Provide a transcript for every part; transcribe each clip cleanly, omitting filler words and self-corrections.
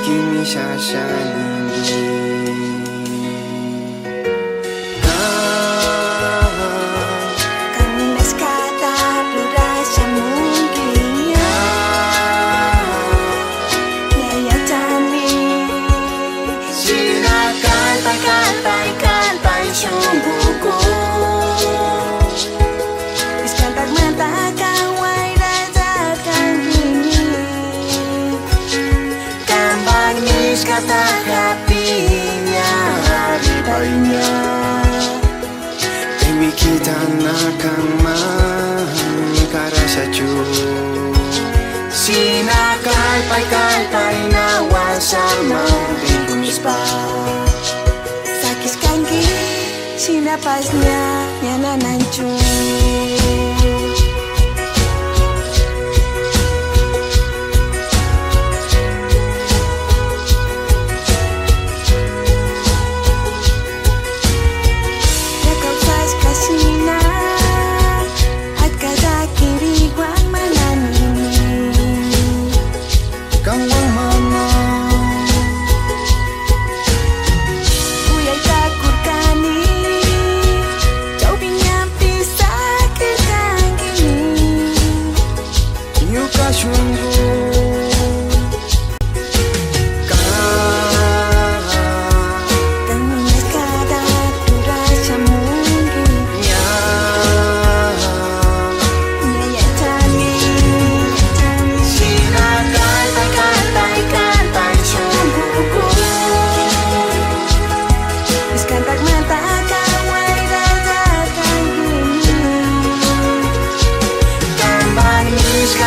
Kimi sashaningi Kami meskata rasa mungkinnya Yaya tani Silakan kata-kata sungguhku Iskan tak mata kawai rasakan ini Manis kata hatinya hari baiknya Dewi kita nakang mangkarasaju Sinakalpai nawasa maulimuspa Sakis kangki sinapasnya nyananancu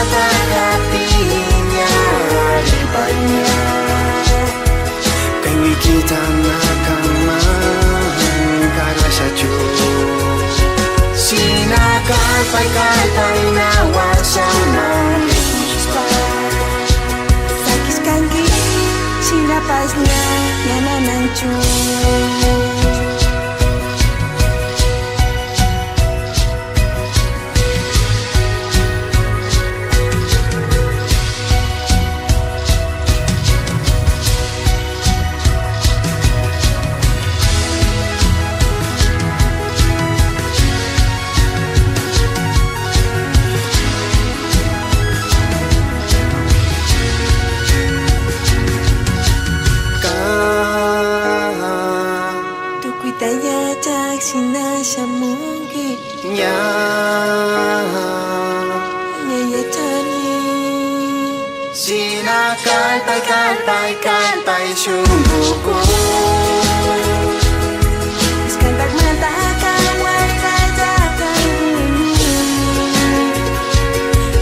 kata hatinya hari baiknya Dewi kita nakang mangkarasaju Sinakalpai nawasa maulimuspa Sakis kangki sinapasnya nyananancu Daya tak sinasa mungkin Yaya tani Sinakalpai sungguhku Iskan tak mata kawai rasakan ini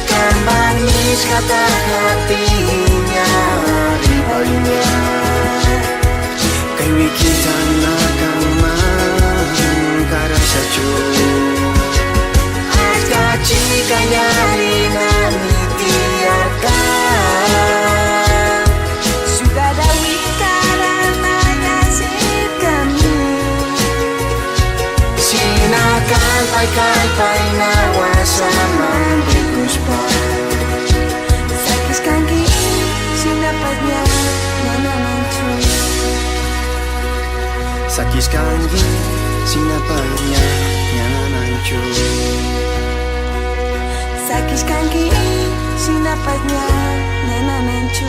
Kan manis kata hatinya hari baiknya Dewi kita nakang mangkarasaju Ada cikanya rinami tiarkan Sudah ada karena nasib kami Sinakalpai nawasa maulimuspa Sakis kangki sinapasnya nyananancu Sakis kangki sinapasnya nyananancu Sakis kangki sinapasnya nyananancu